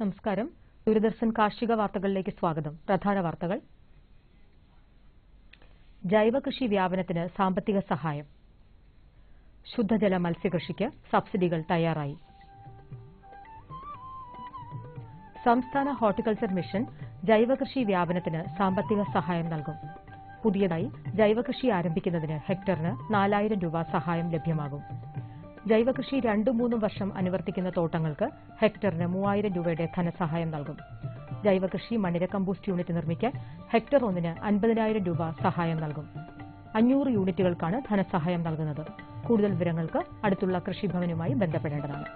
നമസ്കാരം. ദൂരദർശൻ കാർഷിക വാർത്തകളിലേക്ക് സ്വാഗതം. പ്രധാന വാർത്തകൾ. ജൈവ കൃഷി വ്യാപനത്തിന് സാമ്പത്തിക സഹായം. ശുദ്ധജല മത്സ്യകൃഷിക്ക് സബ്സിഡികൾ തയ്യാറായി. സംസ്ഥാന ഹോർട്ടിക്കൾച്ചർ മിഷൻ ജൈവ കൃഷി വ്യാപനത്തിന് സാമ്പത്തിക സഹായം നൽകും. പുതിയതായി ജൈവ കൃഷി ആരംഭിക്കുന്നതിന് ഹെക്ടറിന് 4000 രൂപ സഹായം ലഭ്യമാകും. ജൈവകൃഷി 2-3 വർഷം അനുവർത്തിക്കുന്ന തോട്ടങ്ങൾക്ക് ഹെക്ടറിന് 3000 രൂപയുടെ ധനസഹായം നൽകും. ജൈവകൃഷി മണ്ണിര കമ്പോസ്റ്റ് യൂണിറ്റ് നിർമ്മിക്കാൻ ഹെക്ടർ 1-ന് 50,000 രൂപ സഹായം നൽകും. 500 യൂണിറ്റുകൾക്കാണ് ധനസഹായം നൽകുന്നത്. കൂടുതൽ വിവരങ്ങൾക്ക് അടുത്തുള്ള കൃഷിഭവനുമായി ബന്ധപ്പെടേണ്ടതാണ്.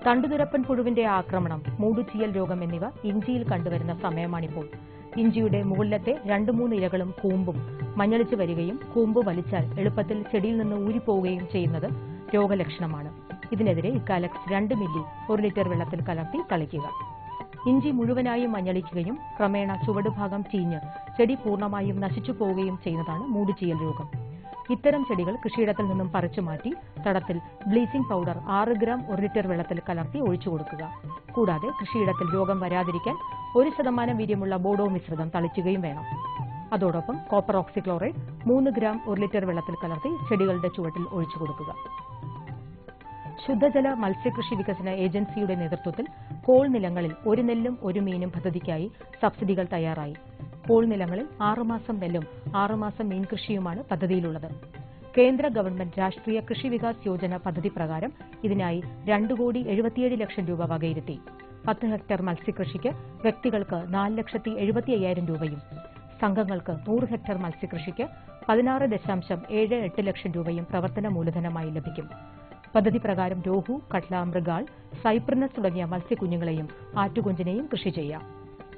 തണ്ടുതുരപ്പൻ പുഴുവിന്റെ ആക്രമണം, മൂടുചീയൽ രോഗം എന്നിവ ഇഞ്ചിയിൽ കണ്ടുവരുന്ന സമയമാണിപ്പോൾ. ഇഞ്ചിയുടെ മുകളിലത്തെ 2-3 ഇലകളും കൂമ്പും മഞ്ഞളിച്ചു വരികയും കൂമ്പ് വലിച്ചാൽ എളുപ്പത്തിൽ ചെടിയിൽ നിന്ന് ഊരിപ്പോവുകയും ചെയ്യുന്നത് രോഗലക്ഷണമാണ്. ഇതിനെതിരെ ഇക്കാലക്സ് 2 മില്ലി 1 ലിറ്റർ വെള്ളത്തിൽ കലർത്തി തളിക്കുക. ഇഞ്ചി മുഴുവനായും മഞ്ഞളിക്കുകയും ക്രമേണ ചുവടുഭാഗം ചീഞ്ഞ് ചെടി പൂർണ്ണമായും നശിച്ചു പോവുകയും ചെയ്യുന്നതാണ് മൂടുചീയൽ രോഗം. ഇത്തരം ചെടികൾ കൃഷിയിടത്തിൽ നിന്നും പറിച്ചു മാറ്റി തടത്തിൽ ബ്ലീച്ചിംഗ് പൗഡർ 6 ഗ്രാം 1 ലിറ്റർ വെള്ളത്തിൽ കലർത്തി ഒഴിച്ചു കൊടുക്കുക. കൂടാതെ കൃഷിയിടത്തിൽ രോഗം വരാതിരിക്കാൻ 1% വീര്യമുള്ള ബോഡോ മിശ്രിതം തളിക്കുകയും വേണം. അതോടൊപ്പം കോപ്പർ ഓക്സിക്ലോറൈഡ് 3 ഗ്രാം 1 ലിറ്റർ വെള്ളത്തിൽ കലർത്തി ചെടികളുടെ ചുവട്ടിൽ ഒഴിച്ചു കൊടുക്കുക. ശുദ്ധജല മത്സ്യകൃഷി വികസന ഏജൻസിയുടെ നേതൃത്വത്തിൽ കോൾ നിലങ്ങളിൽ 1 നെല്ലും 1 മീനും പദ്ധതിക്കായി സബ്സിഡികൾ തയ്യാറായി. കോൾ നിലങ്ങളിൽ 6 മാസം നെല്ലും 6 മാസം മീൻ കൃഷിയുമാണ് പദ്ധതിയിലുള്ളത്. കേന്ദ്ര ഗവൺമെന്റ് രാഷ്ട്രീയ കൃഷി വികാസ് യോജന പദ്ധതി പ്രകാരം ഇതിനായി 2,77,00,000 രൂപ വകയിരുത്തി. 10 ഹെക്ടർ മത്സ്യകൃഷിക്ക് വ്യക്തികൾക്ക് 4,75,000 രൂപയും സംഘങ്ങൾക്ക് 100 ഹെക്ടർ മത്സ്യകൃഷിക്ക് 16.78 ലക്ഷം രൂപയും പ്രവർത്തന മൂലധനമായി ലഭിക്കും. പദ്ധതി പ്രകാരം രോഹു, കട്ല, മൃഗാൾ, സൈപ്രിനസ് തുടങ്ങിയ മത്സ്യക്കുഞ്ഞുങ്ങളെയും ആറ്റുകൊഞ്ചിനെയും കൃഷി ചെയ്യാം.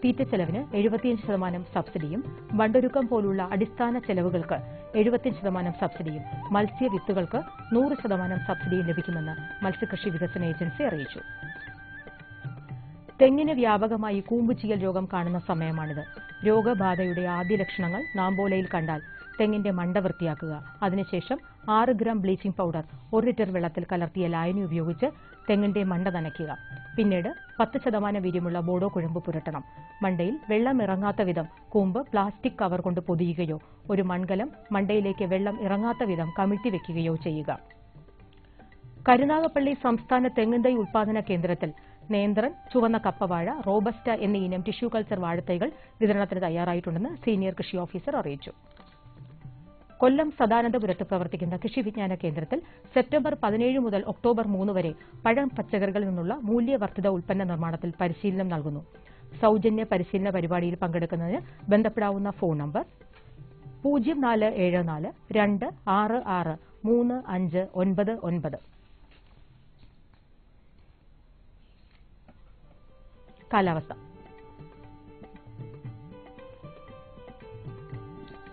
തീറ്റച്ചെലവിന് 75% സബ്സിഡിയും വണ്ടൊരുക്കം പോലുള്ള അടിസ്ഥാന ചെലവുകൾക്ക് 75% സബ്സിഡിയും മത്സ്യവിത്തുകൾക്ക് 100% സബ്സിഡിയും ലഭിക്കുമെന്ന് മത്സ്യകൃഷി വികസന ഏജൻസി അറിയിച്ചു. തെങ്ങിന് വ്യാപകമായി കൂമ്പുചീയൽ രോഗം കാണുന്ന സമയമാണിത്. രോഗബാധയുടെ ആദ്യ ലക്ഷണങ്ങൾ നാമ്പോലയിൽ കണ്ടാൽ തെങ്ങിന്റെ മണ്ട വൃത്തിയാക്കുക. അതിനുശേഷം 6 ഗ്രാം ബ്ലീച്ചിംഗ് പൗഡർ 1 ലിറ്റർ വെള്ളത്തിൽ കലർത്തിയ ലായനി ഉപയോഗിച്ച് തെങ്ങിന്റെ മണ്ട നനയ്ക്കുക. പിന്നീട് 10% വീര്യമുള്ള ബോഡോ കുഴമ്പ് പുരട്ടണം. മണ്ടയിൽ വെള്ളം ഇറങ്ങാത്ത വിധം കൂമ്പ് പ്ലാസ്റ്റിക് കവർ കൊണ്ട് പൊതിയുകയോ ഒരു മൺകലം മണ്ടയിലേക്ക് വെള്ളം ഇറങ്ങാത്ത വിധം കമിഴ്ത്തി വെക്കുകയോ ചെയ്യുക. കരുനാഗപ്പള്ളി സംസ്ഥാന തെങ്ങിൻതൈ ഉൽപാദന കേന്ദ്രത്തിൽ നേന്ത്രൻ, ചുവന്ന കപ്പവാഴ, റോബസ്റ്റ എന്നീ ഇനം ടിഷ്യൂ കൾച്ചർ വാഴത്തൈകൾ വിതരണത്തിന് തയ്യാറായിട്ടുണ്ടെന്ന് സീനിയർ കൃഷി ഓഫീസർ അറിയിച്ചു. കൊല്ലം സദാനന്ദപുരത്ത് പ്രവർത്തിക്കുന്ന കൃഷി വിജ്ഞാന കേന്ദ്രത്തിൽ സെപ്റ്റംബർ 17 മുതൽ ഒക്ടോബർ 3 വരെ പഴം പച്ചക്കറികളിൽ നിന്നുള്ള മൂല്യവർദ്ധിത ഉൽപ്പന്ന നിർമ്മാണത്തിൽ പരിശീലനം നൽകുന്നു. സൗജന്യ പരിശീലന പരിപാടിയിൽ പങ്കെടുക്കുന്നതിന് ബന്ധപ്പെടാവുന്ന ഫോൺ നമ്പർ 0474 266 3599. കാലാവസ്ഥ.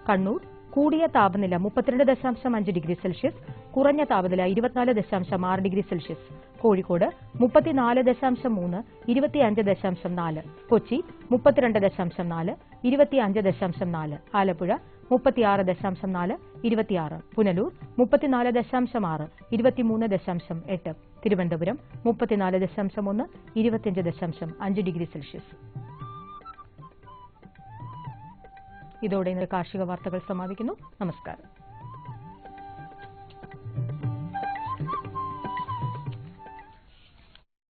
കണ്ണൂർ കൂടിയ താപനില 32.5 ഡിഗ്രി സെൽഷ്യസ്, കുറഞ്ഞ താപനില 24.6 degree Celsius. Kozhikode 34.3, 25.4. Kochi 32.4, 25.4. Alappuzha 36.4, 26. Punalur 34.6, 23.8. Thiruvananthapuram 34.1, 25.5 degree Celsius. ഇതോടെ ഇന്നത്തെ കാർഷിക വാർത്തകൾ സമാപിക്കുന്നു. നമസ്കാരം.